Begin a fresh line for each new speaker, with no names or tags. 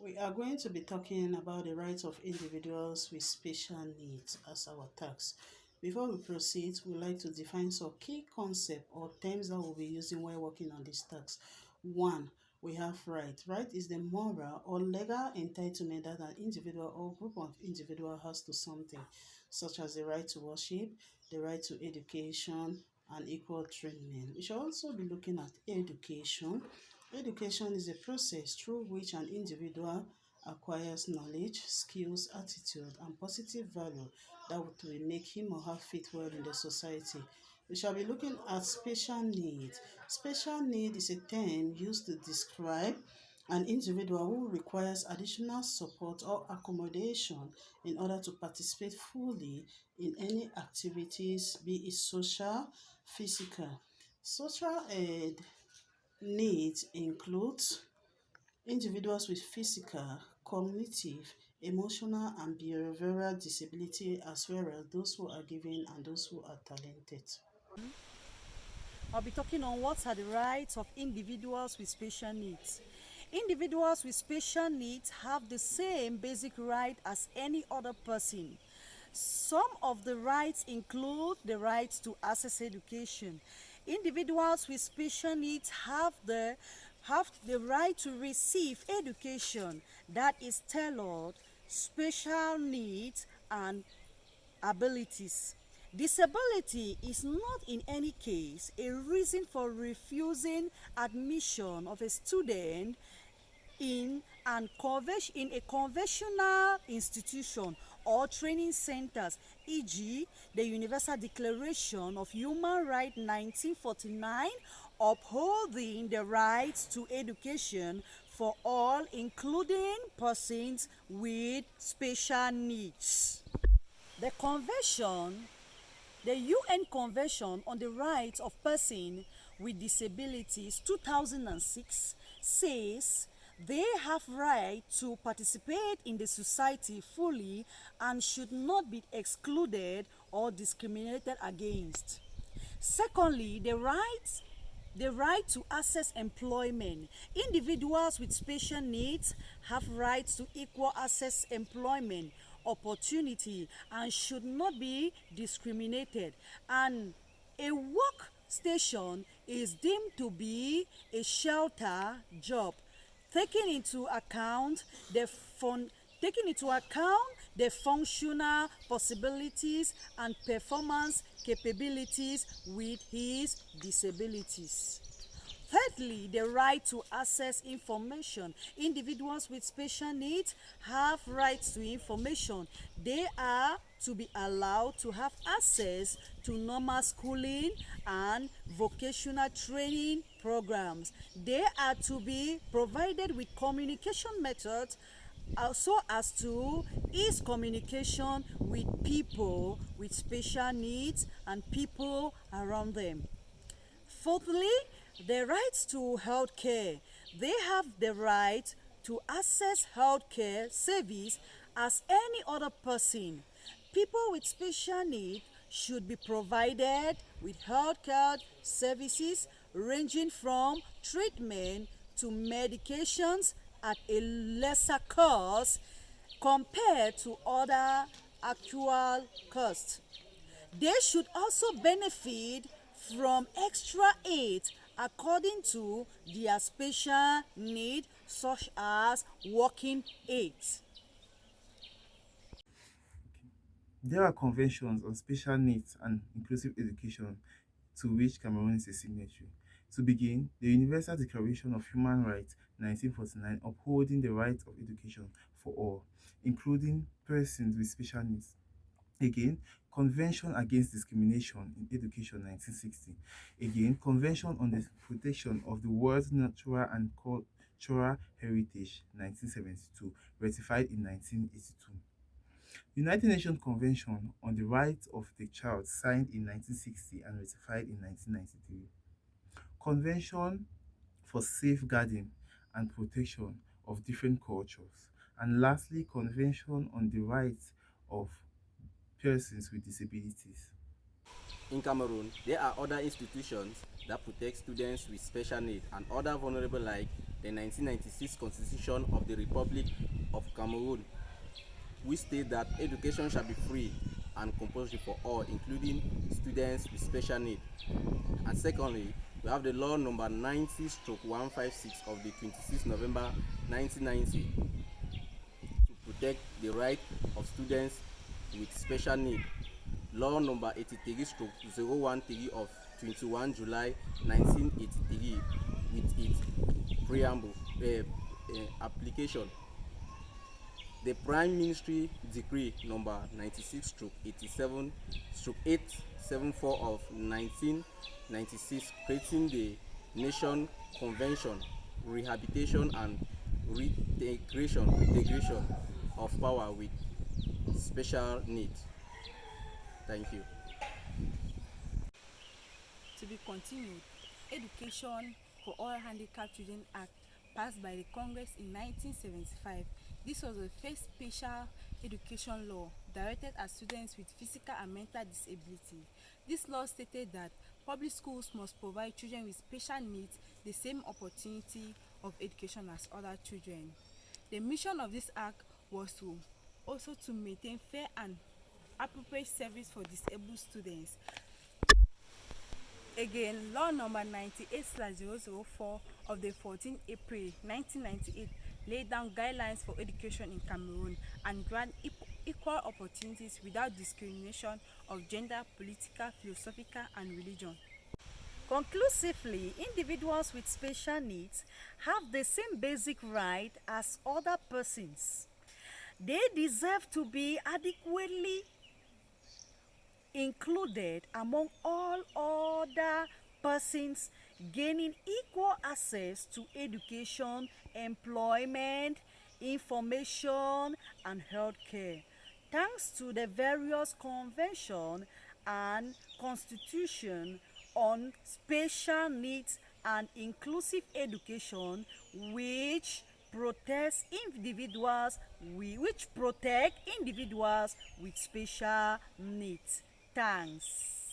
We are going to be talking about the rights of individuals with special needs as our task. Before we proceed, we'd like to define some key concepts or terms that we'll be using while working on this task. One, we have right. Right is the moral or legal entitlement that an individual or group of individual has to something, such as the right to worship, the right to education, and equal treatment. We shall also be looking at education. Education is a process through which an individual acquires knowledge, skills, attitude, and positive value that will make him or her fit well in the society. We shall be looking at special need. Special need is a term used to describe an individual who requires additional support or accommodation in order to participate fully in any activities, be it social, physical. Social needs include individuals with physical, cognitive, emotional, and behavioral disability, as well as those who are giving and those who are talented.
I'll be talking on what are the rights of individuals with special needs. Individuals with special needs have the same basic right as any other person. Some of the rights include the right to access education. Individuals with special needs have the right to receive education that is tailored, special needs, and abilities. Disability is not in any case a reason for refusing admission of a student in a conventional institution or training centers, e.g., the Universal Declaration of Human Rights 1949, upholding the right to education for all, including persons with special needs. The convention, the UN Convention on the Rights of Persons with Disabilities 2006 says they have right to participate in the society fully and should not be excluded or discriminated against. Secondly, the right to access employment. Individuals with special needs have rights to equal access employment opportunity and should not be discriminated. And a workstation is deemed to be a shelter job, taking into account the fun taking into account the functional possibilities and performance capabilities with his disabilities. Thirdly, the right to access information. Individuals with special needs have rights to information. They are to be allowed to have access to normal schooling and vocational training programs. They are to be provided with communication methods so as to ease communication with people with special needs and people around them. Fourthly, the rights to health care. They have the right to access health care service as any other person. People with special needs should be provided with health care services ranging from treatment to medications at a lesser cost compared to other actual costs. They should also benefit from extra aid according to their special need, such as walking aids.
There are conventions on special needs and inclusive education to which Cameroon is a signatory. To begin, the Universal Declaration of Human Rights 1949 upholding the right of education for all, including persons with special needs. Again, Convention Against Discrimination in Education 1960. Again, Convention on the Protection of the World's Natural and Cultural Heritage 1972, ratified in 1982. United Nations Convention on the Rights of the Child, signed in 1960 and ratified in 1993. Convention for Safeguarding and Protection of Different Cultures. And lastly, Convention on the Rights of Persons with Disabilities.
In Cameroon, there are other institutions that protect students with special needs and other vulnerable, like the 1996 Constitution of the Republic of Cameroon, which state that education shall be free and compulsory for all, including students with special needs. And secondly, we have the law number 90/156 of the 26 November 1990 to protect the right of students with special needs. Law number 83/013 of 21 July 1983 with its preamble application. The Prime Ministry Decree number 96/87/874 of 1996 creating the Nation Convention, Rehabilitation and Reintegration of Power with Special Needs. Thank you.
To be continued, Education for All Handicapped Children Act passed by the Congress in 1975. This was the first special education law directed at students with physical and mental disability. This law stated that public schools must provide children with special needs the same opportunity of education as other children. The mission of this act was to maintain fair and appropriate service for disabled students. Again, law number 98/004 of the 14 April 1998 laid down guidelines for education in Cameroon and grant equal opportunities without discrimination of gender, political, philosophical, and religion. Conclusively, individuals with special needs have the same basic right as other persons. They deserve to be adequately included among all other persons, gaining equal access to education, employment, information, and healthcare. Thanks to the various convention and constitution on special needs and inclusive education, which protect individuals with special needs. Thanks.